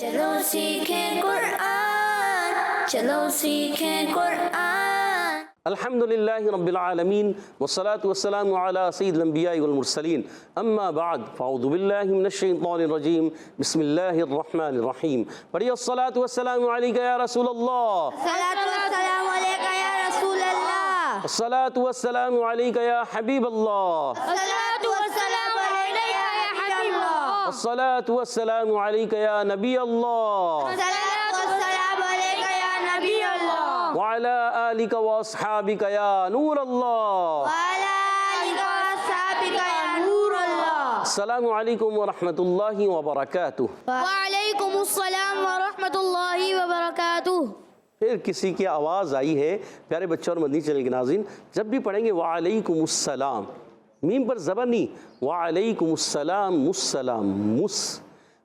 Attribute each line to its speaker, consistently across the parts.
Speaker 1: چلو سیکھیں قرآن، چلو سیکھیں قرآن۔
Speaker 2: الحمدللہ رب العالمین والصلاة والسلام علی سید الانبیاء والمرسلین، اما بعد فاعوذ باللہ من الشیطان الرجیم، بسم اللہ الرحمن الرحیم۔ پڑھیے الصلاة والسلام علیک یا رسول اللہ،
Speaker 1: صلاۃ والسلام علیک یا رسول اللہ،
Speaker 2: الصلاة والسلام علیک یا حبیب اللہ،
Speaker 1: صلاۃ والسلام علیک یا حبیب اللہ،
Speaker 2: الصلاة والسلام علیک یا نبی اللہ،
Speaker 1: صلاۃ والسلام علیک یا نبی اللہ،
Speaker 2: وعلی آلک واصحابک یا نور اللہ۔
Speaker 1: وعلی آلک واصحابک یا نور اللہ۔
Speaker 2: السلام علیکم ورحمۃ اللہ وبرکاتہ۔
Speaker 1: وعلیکم السلام ورحمۃ اللہ وبرکاتہ۔
Speaker 2: پھر کسی کی آواز آئی ہے، پیارے بچوں اور مدنی چینل کے ناظرین، جب بھی پڑھیں گے وعلیکم السلام، میم پر زبر نہیں، وعلیکم السلام السلام مس،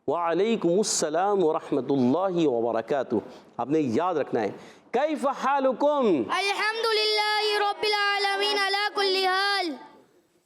Speaker 2: وعلیکم السلام ورحمۃ اللہ وبرکاتہ۔ آپ نے یاد رکھنا ہے۔ کیف حالکم؟
Speaker 1: الحمدللہ رب العالمین علی کل حال۔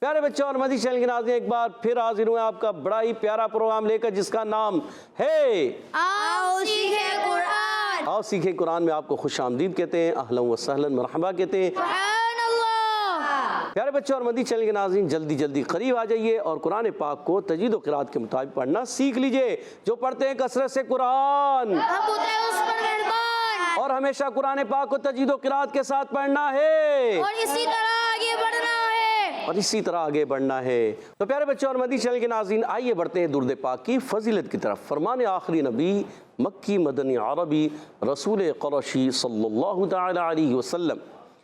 Speaker 2: پیارے بچوں اور مدنی چینل کے ناظرین، ایک بار پھر حاضر ہوئے آپ کا بڑا ہی پیارا پروگرام لے کر، جس کا نام ہے
Speaker 1: آؤ سیکھیں قرآن۔
Speaker 2: آؤ سیکھیں قرآن میں آپ کو خوش آمدید کہتے ہیں، اہلا و سہلا مرحبا کہتے ہیں۔
Speaker 1: سبحان اللہ۔
Speaker 2: پیارے بچوں اور مدنی چینل کے ناظرین، جلدی جلدی قریب آ جائیے اور قرآن پاک کو تجوید و قرات کے مطابق پڑھنا سیکھ لیجئے۔ جو پڑھتے ہیں کثرت سے قرآن،
Speaker 1: ہم ہوتے ہیں اس پر مہربان،
Speaker 2: اور ہمیشہ قرآن پاک کو تجوید و قرات کے ساتھ پڑھنا ہے،
Speaker 1: اور اسی طرح آگے بڑھنا ہے،
Speaker 2: اور اسی طرح آگے بڑھنا ہے۔ تو پیارے بچوں اور مدنی چینل کے ناظرین، آئیے بڑھتے ہیں درود پاک کی فضیلت کی طرف۔ فرمان آخری نبی، مکی مدنی عربی، رسول قرشی صلی اللہ تعالی علیہ وسلم،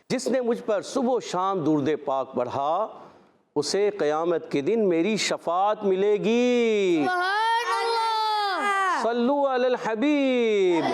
Speaker 2: جس نے مجھ پر صبح و شام درود پاک پڑھا، اسے قیامت کے دن میری شفاعت ملے گی۔
Speaker 1: سبحان اللہ۔
Speaker 2: صلو علی الحبیب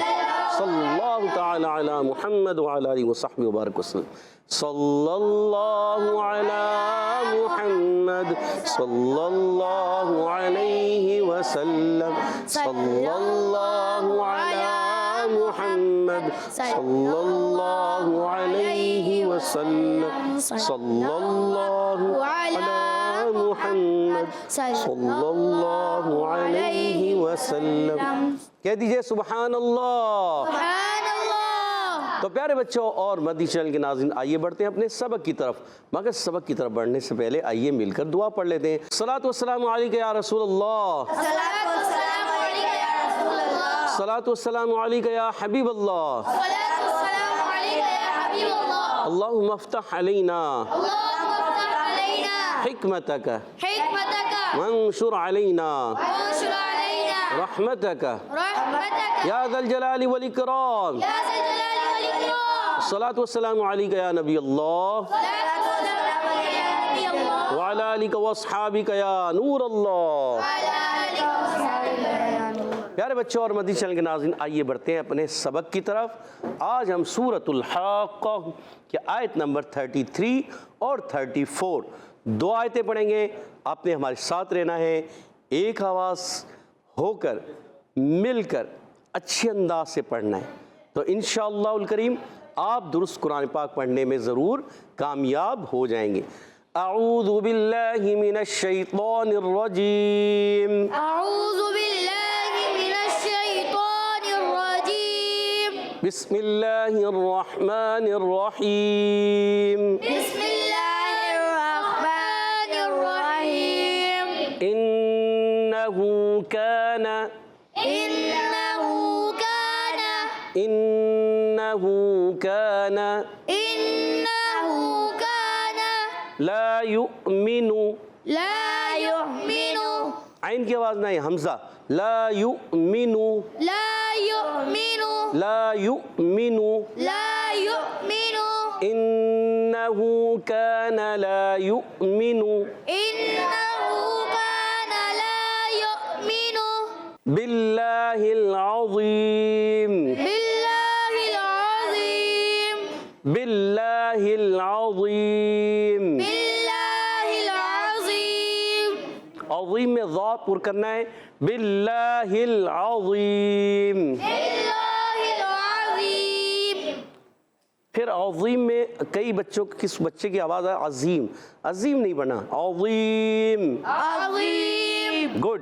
Speaker 2: صلی اللہ تعالی علی محمد وعلی آلہ وصحبہ وبارک وسلم۔ صلی اللہ علی محمد صلی اللہ علیہ وسلم، صلی اللہ علی محمد صلی اللہ علیہ وسلم، صلی اللہ علی محمد صلی اللہ علیہ وسلم۔ کہہ دیجئے سبحان اللہ۔
Speaker 1: سبحان اللہ۔
Speaker 2: تو پیارے بچوں اور مدنی چینل کے ناظرین، آئیے بڑھتے ہیں اپنے سبق کی طرف، مگر سبق کی طرف بڑھنے سے پہلے آئیے مل کر دعا پڑھ لیتے ہیں۔ الصلاۃ والسلام علیک یا رسول اللہ،
Speaker 1: صلاۃ والسلام علیک یا رسول اللہ،
Speaker 2: الصلاۃ والسلام علیک یا حبیب اللہ،
Speaker 1: صلاۃ والسلام علیک یا حبیب اللہ،
Speaker 2: اللہم افتح علینا
Speaker 1: اللہم افتح علینا
Speaker 2: حکمتک
Speaker 1: حکمتک
Speaker 2: وانشر علینا
Speaker 1: وانشر علینا
Speaker 2: رحمتک
Speaker 1: رحمتک
Speaker 2: یا ذا الجلال والاکرام۔
Speaker 1: یا ذا الجلال والاکرام۔
Speaker 2: الصلاۃ والسلام علیک یا نبی اللہ،
Speaker 1: صلاۃ والسلام علیک یا نبی اللہ،
Speaker 2: وعلی آلک واصحابک یا نور اللہ۔
Speaker 1: وعلی آلہ وصحبہ یا نور۔
Speaker 2: پیارے بچوں اور مدنی چینل کے ناظرین، آئیے بڑھتے ہیں اپنے سبق کی طرف۔ آج ہم سورۃ الحاقہ کی آیت نمبر 33 اور 34 دو آیتیں پڑھیں گے۔ آپ نے ہمارے ساتھ رہنا ہے، ایک آواز ہو کر مل کر اچھے انداز سے پڑھنا ہے، تو انشاءاللہ الکریم آپ درست قرآن پاک پڑھنے میں ضرور کامیاب ہو جائیں گے۔ اعوذ باللہ من الشیطان الرجیم،
Speaker 1: اعوذ باللہ من الشیطان الرجیم،
Speaker 2: بسم اللہ الرحمن الرحیم،
Speaker 1: بسم اللہ الرحمن الرحیم،
Speaker 2: انہو کان
Speaker 1: انہ کان
Speaker 2: انہو کان
Speaker 1: انہ کان
Speaker 2: لا یؤمن،
Speaker 1: لا یؤمن
Speaker 2: عین کی آواز نہیں، حمزہ، لا یؤمن،
Speaker 1: لا یؤمن
Speaker 2: لا یؤمن،
Speaker 1: لا یؤمن
Speaker 2: انہو کان لا یؤمن
Speaker 1: انہ کان لا یؤمن
Speaker 2: باللہ العظیم،
Speaker 1: باللہ العظیم،
Speaker 2: باللہ العظیم۔
Speaker 1: باللہ العظیم،
Speaker 2: عظیم میں ضاد پر کرنا ہے، باللہ العظیم۔
Speaker 1: باللہ العظیم۔
Speaker 2: پھر عظیم میں کئی بچوں کس بچے کی آواز ہے عظیم، عظیم نہیں بنا، عظیم،
Speaker 1: عظیم،
Speaker 2: گڈ۔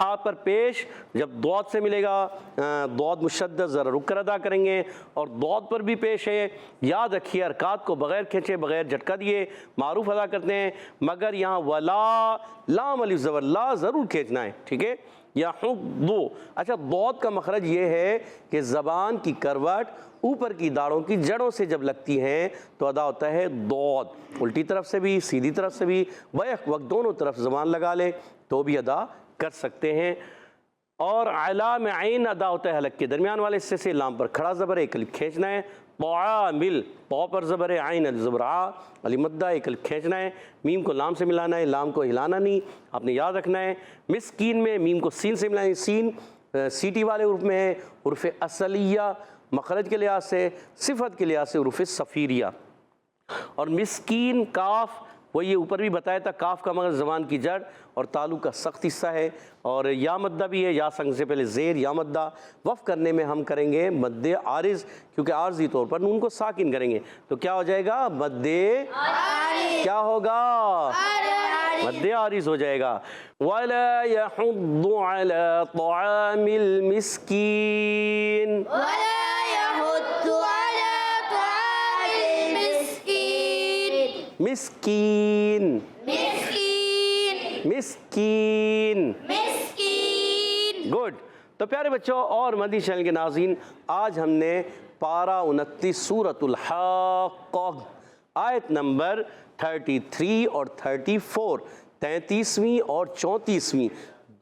Speaker 2: ہا پر پیش جب ضاد سے ملے گا ضاد مشدد ذرا رک کر ادا کریں گے، اور ضاد پر بھی پیش ہے۔ یاد رکھیے حرکات کو بغیر کھینچے بغیر جھٹکا دیے معروف ادا کرتے ہیں، مگر یہاں ولا لام الف زبر لا ضرور کھینچنا ہے، ٹھیک ہے؟ یحضو، اچھا ضاد کا مخرج یہ ہے کہ زبان کی کروٹ اوپر کی داڑھوں کی جڑوں سے جب لگتی ہیں تو ادا ہوتا ہے ضاد، الٹی طرف سے بھی سیدھی طرف سے بھی بیک وقت دونوں طرف زبان لگا لے تو بھی ادا کر سکتے ہیں۔ اور علا میں عین ادا ہوتا ہے حلق کے درمیان والے حصے سے، لام پر کھڑا زبر ایک الف کھینچنا ہے، طعامل طا پر زبر ہے، عین الف زبر آ علی مدہ ایک الف کھینچنا ہے، میم کو لام سے ملانا ہے، لام کو ہلانا نہیں، آپ نے یاد رکھنا ہے۔ مسکین میں میم کو سین سے ملانا ہے، سین سیٹی والے حروف میں ہے، حروف اصلیہ مخرج کے لحاظ سے، صفت کے لحاظ سے حروف صفیریہ۔ اور مسکین کاف، وہ یہ اوپر بھی بتایا تھا، کاف کا مگر زبان کی جڑ اور تالو کا سخت حصہ ہے، اور یا مدہ بھی ہے، یا سنگ سے پہلے زیر یا مدہ، وقف کرنے میں ہم کریں گے مد عارض، کیونکہ عارضی طور پر نون کو ساکن کریں گے تو کیا ہو جائے گا؟ مد کیا ہوگا؟ مد عارض ہو جائے گا۔ وَلَا يَحُضُّ عَلَى طَعَامِ الْمِسْكِينِ، مسکین مسکین گڈ۔ تو پیارے بچوں اور مدنی چینل کے ناظرین، آج ہم نے پارہ 29 سورۃ الحاقہ آیت نمبر 33 اور 34، 33ویں اور 34ویں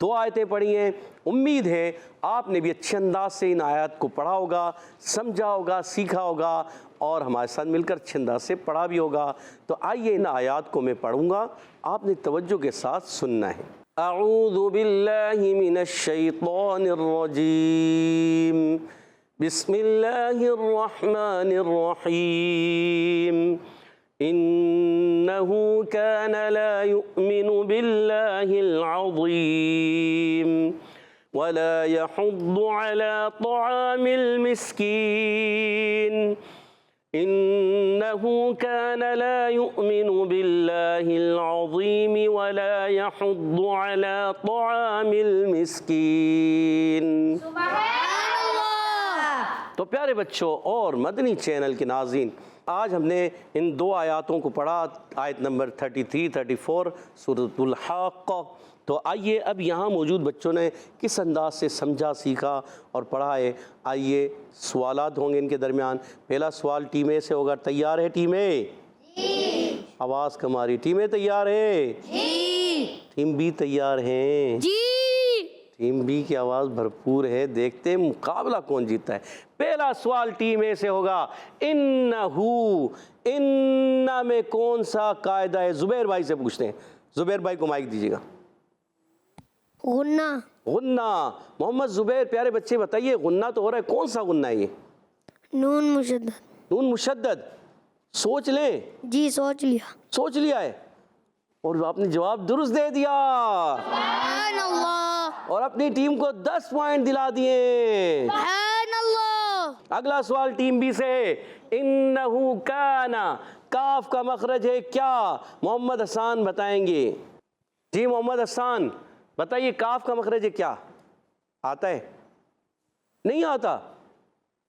Speaker 2: دو آیتیں پڑھی ہیں۔ امید ہے آپ نے بھی اچھے انداز سے ان آیات کو پڑھا ہوگا، سمجھا ہوگا، سیکھا ہوگا، اور ہمارے ساتھ مل کر اچھے انداز سے پڑھا بھی ہوگا۔ تو آئیے ان آیات کو میں پڑھوں گا، آپ نے توجہ کے ساتھ سننا ہے۔ اعوذ باللہ من الشیطان الرجیم، بسم اللہ الرحمن الرحیم۔ إنه كان لا يؤمن بالله العظيم ولا يحض على طعام المسكين إنه كان لا يؤمن بالله العظيم ولا يحض على طعام المسكين۔
Speaker 1: سبحان اللہ۔
Speaker 2: تو پیارے بچوں اور مدنی چینل کے ناظرین، آج ہم نے ان دو آیاتوں کو پڑھا، آیت نمبر 33 34 سورۃ الحاقہ۔ تو آئیے اب یہاں موجود بچوں نے کس انداز سے سمجھا، سیکھا اور پڑھا ہے۔ آئیے سوالات ہوں گے ان کے درمیان۔ پہلا سوال ٹیم اے سے ہوگا، تیار ہے ٹیم اے؟ جی۔ آواز کم آ رہی، ٹیم اے تیار ہے؟ جی۔ ٹیم بی تیار ہیں؟ جی۔ ٹیم بی کی آواز بھرپور ہے، دیکھتے ہیں مقابلہ کون جیتا ہے۔ پہلا سوال ٹیم اے سے ہوگا، انہو، ان میں کون سا قاعدہ ہے؟ زبیر بھائی سے پوچھتے ہیں، زبیر بھائی کو مائک دیجیے گا۔
Speaker 1: غنہ۔
Speaker 2: غنہ، محمد زبیر پیارے بچے بتائیے غنہ تو ہو رہا ہے، کون سا غنہ ہے یہ؟
Speaker 1: نون مشدد۔
Speaker 2: نون مشدد، سوچ لیں۔ جی
Speaker 1: سوچ لیا۔
Speaker 2: سوچ لیا ہے، اور آپ نے جواب درست دے دیا،
Speaker 1: سبحان اللہ،
Speaker 2: اور اپنی ٹیم کو 10 پوائنٹ دلا دیے۔
Speaker 1: سبحان اللہ۔
Speaker 2: اگلا سوال ٹیم بی سے، انہو کانا، کاف کا مخرج ہے کیا؟ محمد حسان بتائیں گے۔ جی محمد حسان بتائیے، کاف کا مخرج ہے کیا؟ آتا ہے؟ نہیں آتا؟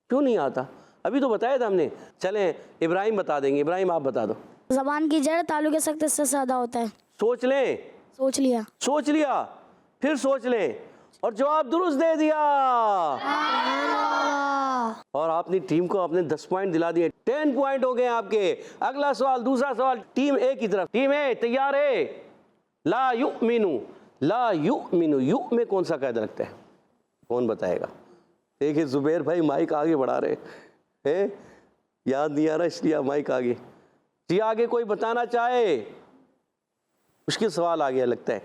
Speaker 2: کیوں نہیں آتا؟ ابھی تو بتایا تھا ہم نے۔ چلیں ابراہیم بتا دیں گے، ابراہیم آپ بتا دو۔
Speaker 1: زبان کی جڑ تالو کے سخت حصے سے ادا ہوتا ہے۔
Speaker 2: سوچ لیں۔
Speaker 1: سوچ لیا۔
Speaker 2: سوچ لیا، پھر سوچ لیں، اور جواب درست دے دیا، اور آپ نے ٹیم کو آپ نے 10 پوائنٹ دلا دیے، 10 پوائنٹ ہو گئے آپ کے۔ اگلا سوال، دوسرا سوال ٹیم اے کی طرف۔ ٹیم اے تیار ہے؟ لا یؤمنو، لا یؤمنو، یو میں کون سا قاعدہ رکھتا ہے؟ کون بتائے گا؟ دیکھیں زبیر بھائی مائک آگے بڑھا رہے ہیں، یاد نہیں آ رہا اس لیے مائک آگے۔ جی آگے کوئی بتانا چاہے؟ مشکل سوال آ گیا لگتا ہے،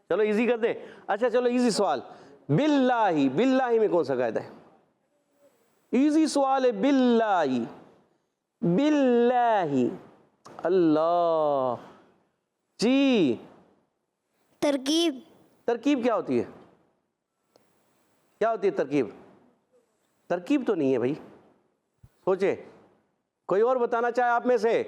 Speaker 2: چلو ایزی کر دیں۔ اچھا چلو ایزی سوال، باللہ، باللہ میں کون سا قاعدہ ہے؟ ایزی سوال ہے، باللہ، باللہ، اللہ۔ جی
Speaker 1: ترکیب۔
Speaker 2: ترکیب کیا ہوتی ہے؟ کیا ہوتی ہے ترکیب؟ ترکیب تو نہیں ہے بھائی، سوچے کوئی اور بتانا چاہے آپ میں سے؟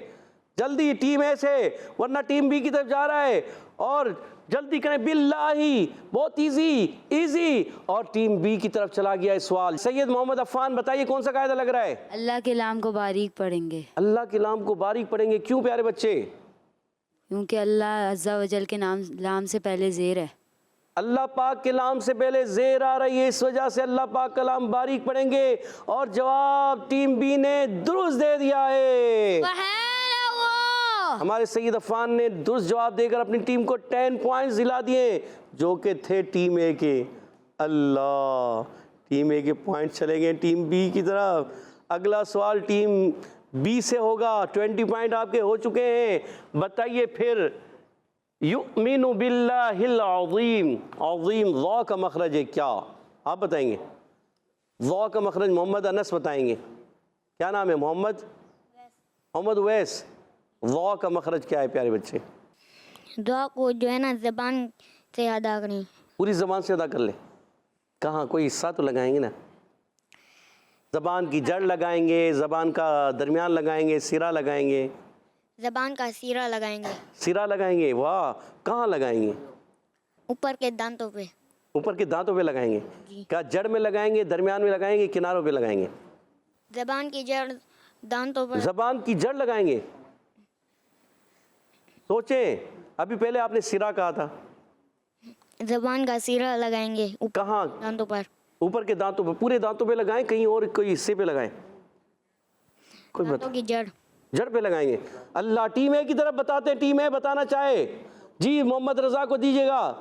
Speaker 2: جلدی ٹیم اے سے، ورنہ ٹیم بی کی طرف جا رہا ہے، اور جلدی کریں، باللہ، بہت ایزی. اور ٹیم بی کی طرف چلا گیا ہے سوال. سید محمد عفان بتائیے کون سا قاعدہ لگ رہا ہے؟
Speaker 1: اللہ کے لام کو باریک پڑھیں گے.
Speaker 2: اللہ کے لام کو باریک پڑھیں گے. کیوں پیارے بچے؟
Speaker 1: کیونکہ اللہ عز و جل کے لام سے پہلے زیر ہے.
Speaker 2: اللہ پاک کے لام سے پہلے زیر آ رہی ہے، اس وجہ سے اللہ پاک کا لام باریک پڑھیں گے. اور جواب ٹیم بی نے درست دے دیا ہے. ہمارے سید عفان نے درست جواب دے کر اپنی ٹیم کو 10 پوائنٹس دلا دیے جو کہ تھے ٹیم اے کے. اللہ، ٹیم اے کے پوائنٹ چلے گئے ٹیم بی کی طرف. اگلا سوال ٹیم بی سے ہوگا. 20 پوائنٹ آپ کے ہو چکے ہیں. بتائیے پھر، یؤمن باللہ العظیم، عظیم ضا کا مخرج ہے کیا؟ آپ بتائیں گے. ضا کا مخرج محمد انس بتائیں گے. کیا نام ہے؟ محمد اویس. ضا کا مخرج کیا ہے پیارے بچے؟
Speaker 3: دعا کو جو ہے نا زبان سے ادا کریں.
Speaker 2: پوری زبان سے ادا کر لیں. کہاں کوئی حصہ تو لگائیں گے نا. زبان کی جڑ لگائیں گے، زبان کا درمیان لگائیں گے، سرا لگائیں گے.
Speaker 3: زبان کا سیرا لگائیں گے.
Speaker 2: سرا لگائیں گے. واہ، کہاں لگائیں گے؟
Speaker 3: اوپر کے دانتوں پہ.
Speaker 2: اوپر کے دانتوں پہ لگائیں گے.
Speaker 3: جی.
Speaker 2: کیا جڑ میں لگائیں گے، درمیان میں لگائیں گے، کناروں پہ لگائیں گے؟
Speaker 3: زبان کی جڑ دانتوں پر.
Speaker 2: زبان کی جڑ لگائیں گے. سوچیں، ابھی پہلے آپ نے سرا کہا تھا.
Speaker 3: زبان کا سیرا لگائیں گے اوپر
Speaker 2: کہاں؟
Speaker 3: دانتوں پر.
Speaker 2: اوپر کے دانتوں پہ. پورے دانتوں پہ لگائیں، کہیں اور کوئی حصے پہ لگائیں؟ کوئی
Speaker 3: دانتوں کی جڑ.
Speaker 2: جڑ پہ لگائیں گے. اللہ، ٹیم اے کی طرف بتاتے ہیں. ٹیم اے بتانا چاہے جی، محمد رضا کو دیجیے گا.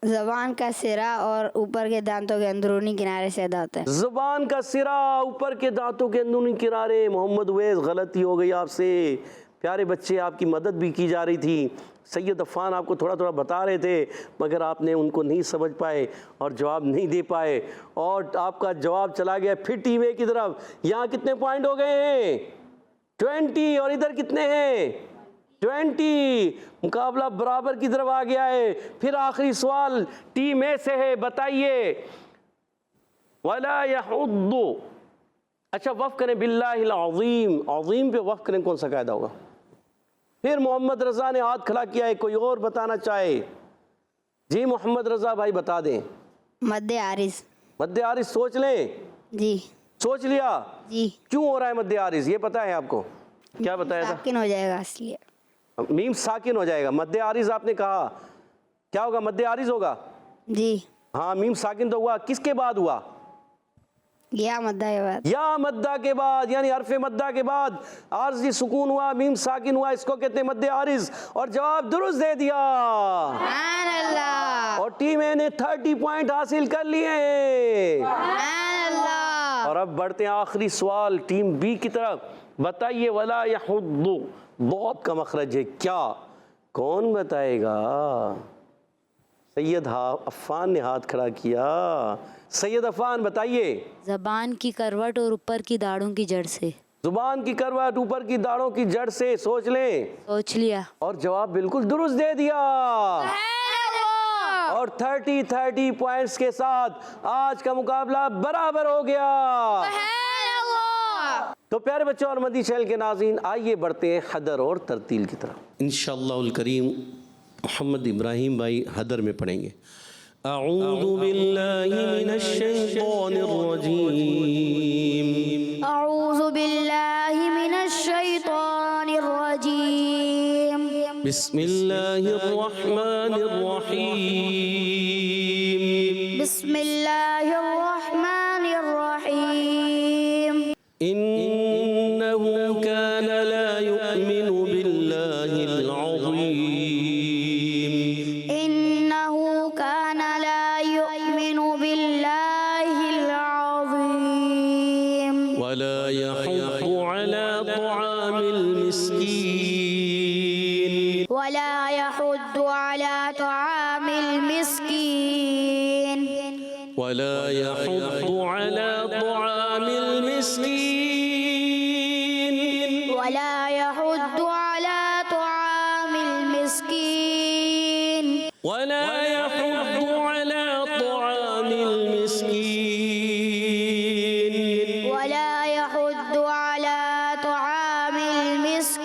Speaker 4: زبان کا سرا اور اوپر کے دانتوں کے اندرونی کنارے سے ادا ہوتا ہے.
Speaker 2: زبان کا سرا، اوپر کے دانتوں کے اندرونی کنارے. محمد اویس، غلطی ہو گئی آپ سے. پیارے بچے، آپ کی مدد بھی کی جا رہی تھی. سید عفان آپ کو تھوڑا تھوڑا بتا رہے تھے، مگر آپ نے ان کو نہیں سمجھ پائے اور جواب نہیں دے پائے، اور آپ کا جواب چلا گیا پھر ٹیم اے کی طرف. یہاں کتنے پوائنٹ ہو گئے ہیں؟ 20. اور ادھر کتنے ہیں؟ 20. مقابلہ برابر کی طرف آ گیا ہے. پھر آخری سوال ٹیم اے سے ہے. بتائیے، وَلَا يَحُضُّ. اچھا، وقف کریں باللہ العظیم. عظیم پہ وقف کریں، کون سا قاعدہ ہوگا؟ پھر محمد رضا نے ہاتھ کھڑا کیا ہے. کوئی اور بتانا چاہے؟ جی محمد رضا بھائی بتا دیں.
Speaker 4: مد عارض.
Speaker 2: مد عارض سوچ لیں.
Speaker 4: جی.
Speaker 2: سوچ لیا؟
Speaker 4: جی.
Speaker 2: کیوں ہو رہا ہے مد عارض؟ یہ پتہ ہے آپ کو؟ کیا بتایا تھا؟
Speaker 4: ساکن ہو جائے گا اس لیے.
Speaker 2: میم ساکن ہو جائے گا. مد عارض آپ نے کہا کیا ہوگا؟ مد عارض ہوگا.
Speaker 4: جی.
Speaker 2: ہاں، میم ساکن تو ہوا. کس کے بعد ہوا؟
Speaker 4: یا مدہ کے بعد.
Speaker 2: یا مدہ کے بعد، یعنی حرف مدہ کے بعد عارضی سکون ہوا، میم ساکن ہوا. اس کو کہتے ہیں مد عارض. اور جواب درست دے دیا.
Speaker 4: سبحان اللہ.
Speaker 2: اور ٹیم اے نے 30 پوائنٹ حاصل کر لیے.
Speaker 4: سبحان اللہ.
Speaker 2: اور اب بڑھتے ہیں آخری سوال ٹیم بی کی طرف. بتائیے، ولا یحض، ضاد کا مخرج ہے کیا؟ کون بتائے گا؟ سید عفان نے ہاتھ کھڑا کیا. سید عفان بتائیے.
Speaker 1: زبان کی کروٹ اور اوپر کی داڑھوں کی جڑ سے.
Speaker 2: زبان کی کروٹ، اوپر کی داڑھوں کی جڑ سے. سوچ لیں.
Speaker 1: سوچ لیا.
Speaker 2: اور جواب بالکل درست دے دیا. اور 30 پوائنٹس کے ساتھ آج کا مقابلہ برابر ہو گیا. تو پیارے بچوں اور مدی چینل کے ناظرین، آئیے بڑھتے ہیں حدر اور ترتیل کی طرف. انشاءاللہ الکریم محمد ابراہیم بھائی حدر میں پڑھیں گے. اعوذ باللہ من الشیطان الرجیم.
Speaker 4: اعوذ باللہ من الشیطان الرجیم.
Speaker 2: بسم اللہ الرحمن الرحیم.
Speaker 4: بسم اللہ الرحمن الرحیم.
Speaker 2: انه كان لا يؤمن بالله العظیم.
Speaker 4: انه كان لا يؤمن بالله العظیم.
Speaker 2: ولا يحض على طعام المسكين.
Speaker 4: ولا يحض على طعام المسكين.
Speaker 2: ولا يحض على طعام المسكين.
Speaker 4: ولا يحض على طعام المسكين.
Speaker 2: ولا يحض على طعام المسكين.
Speaker 4: ولا يحض على طعام المسكين.